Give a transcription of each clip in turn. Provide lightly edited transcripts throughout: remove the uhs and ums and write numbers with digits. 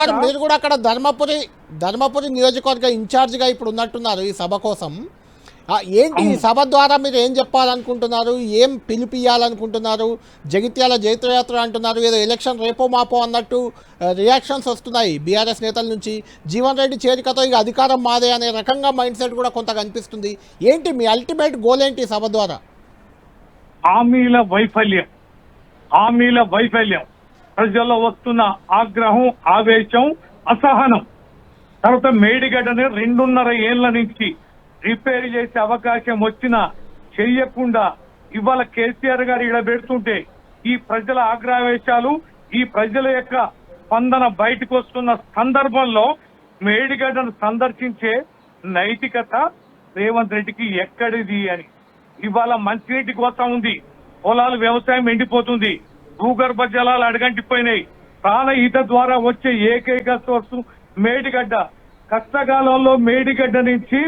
మీరు కూడా అక్కడ ధర్మపురి నియోజకవర్గ ఇన్ఛార్జిగా ఇప్పుడు ఉన్నట్టున్నారు ఈ సభ కోసం. ఏంటి ఈ సభ ద్వారా మీరు ఏం చెప్పాలనుకుంటున్నారు, ఏం పిలిపియాలనుకుంటున్నారు? జగిత్యాల జైత్రయాత్ర అంటున్నారు, ఏదో ఎలక్షన్ రేపో మాపో అన్నట్టు రియాక్షన్స్ వస్తున్నాయి బీఆర్ఎస్ నేతల నుంచి. జీవన్ రెడ్డి చేరికతో ఇక అధికారం మాదే అనే రకంగా మైండ్ సెట్ కూడా కొంత కనిపిస్తుంది. ఏంటి మీ అల్టిమేట్ గోల్ ఏంటి సభ ద్వారా? హామీల వైఫల్యం, ప్రజల్లో వస్తున్న ఆగ్రహం, ఆవేశం, అసహనం. తర్వాత మేడిగడ్డని 2.5 ఏళ్ల నుంచి రిపేర్ చేసే అవకాశం వచ్చినా చెయ్యకుండా ఇవాళ కేసీఆర్ గారు ఇక్కడ పెడుతుంటే ఈ ప్రజల ఆగ్రహవేశాలు, ఈ ప్రజల యొక్క స్పందన బయటకు వస్తున్న సందర్భంలో మేడిగడ్డను సందర్శించే నైతికత రేవంత్ రెడ్డికి ఎక్కడిది అని. ఇవాళ మంచినీటి కోత ఉంది, పొలాలు వ్యవసాయం ఎండిపోతుంది, భూగర్భ జలాలు అడగంటిపోయినాయి. ప్రాణహిత ద్వారా వచ్చే ఏకైక సోర్సు మేడిగడ్డ. కష్టకాలంలో మేడిగడ్డ నుంచి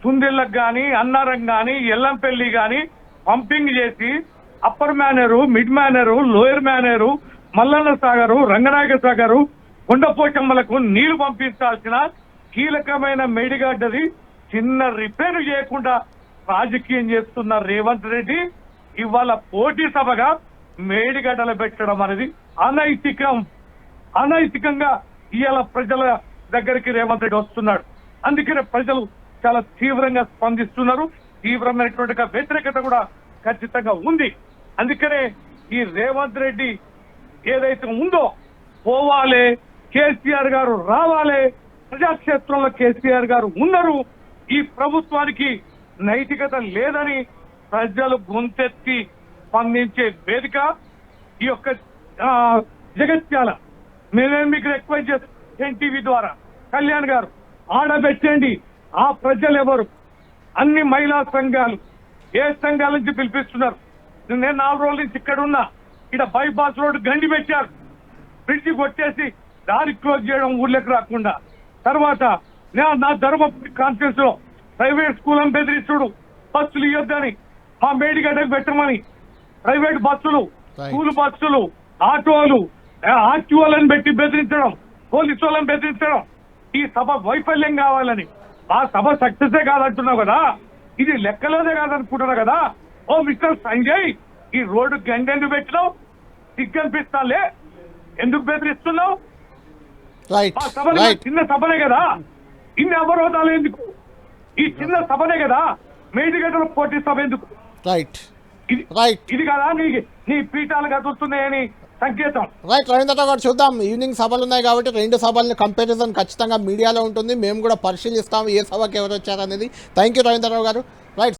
తుందిళ్ళకు గాని, అన్నారం గాని, ఎల్లంపల్లి గాని పంపింగ్ చేసి upper manner, mid manner, lower manner, Mallanna సాగరు, రంగనాయక సాగరు, కొండపోచమ్మలకు నీళ్లు పంపించాల్సిన కీలకమైన మేడిగడ్డది చిన్న రిపేరు చేయకుండా రాజకీయం చేస్తున్న రేవంత్ రెడ్డి ఇవాళ పోటీ సభగా మేడిగడ్డలు పెట్టడం అనేది అనైతికంగా ఇవాళ ప్రజల దగ్గరికి రేవంత్ రెడ్డి వస్తున్నాడు. అందుకనే ప్రజలు చాలా తీవ్రంగా స్పందిస్తున్నారు. తీవ్రమైనటువంటి వ్యతిరేకత కూడా ఖచ్చితంగా ఉంది. అందుకనే ఈ రేవంత్ రెడ్డి ఏదైతే ఉందో పోవాలి, కేసీఆర్ గారు రావాలి, ప్రజాక్షేత్రంలో కేసీఆర్ గారు ఉన్నారు, ఈ ప్రభుత్వానికి నైతికత లేదని ప్రజలు గొంతెత్తి స్పందించే వేదిక ఈ యొక్క జగిత్యాల. మేమేం మీకు రిక్వెస్ట్ చేస్తాం ఎన్టీవీ ద్వారా, కళ్యాణ్ గారు ఆడబెట్టండి. ఆ ప్రజలు ఎవరు? అన్ని మహిళా సంఘాలు, ఏ సంఘాల నుంచి పిలిపిస్తున్నారు? నేను 4 రోజుల నుంచి ఇక్కడ ఉన్నా. ఇక్కడ బైపాస్ రోడ్డు గండి పెట్టారు, బ్రిడ్జి కొట్టేసి దారి క్లోజ్ చేయడం, ఊర్లోకి రాకుండా. తర్వాత నా ధర్మపురి కాన్ఫరెన్స్ లో ప్రైవేట్ స్కూళ్ళను బెదిరిస్తుడు, బస్సులు ఇవ్వద్దని, మా మేడిగడ్డకు పెట్టమని. ప్రైవేట్ బస్సులు, స్కూల్ బస్సులు, ఆటోలు, ఆర్టీఓలను పెట్టి బెదిరించడం, పోలీసు వాళ్ళని బెదిరించడం. ఈ సభ వైఫల్యం కావాలని. ఆ సభ సక్సెసే కాదంటున్నావు కదా, ఇది లెక్కలోనే కాదనుకుంటున్నావు కదా. ఓ మిస్టర్ సంజయ్, ఈ రోడ్డు గండెందుకు పెట్టినావు? సిగ్గనిపిస్తాలే, ఎందుకు బెదిరిస్తున్నావు? ఆ సభ చిన్న సభనే కదా, ఇన్ని అవరోధాలు ఎందుకు? ఈ చిన్న సభనే కదా, మేడిగడ్డలో పోటీ సభ ఎందుకు? ఇది కదా నీ పీఠాలు కదులుతున్నాయని సంకేతం. రైట్ రవీంద్రరావు గారు, చూద్దాం. ఈవినింగ్ సభలు ఉన్నాయి కాబట్టి 2 సభల్ని కంపారిజన్ ఖచ్చితంగా మీడియాలో ఉంటుంది. మేము కూడా పరిశీలిస్తాం ఏ సభకి ఎవరు వచ్చారనేది. థ్యాంక్ యూ రవీంద్రరావు గారు.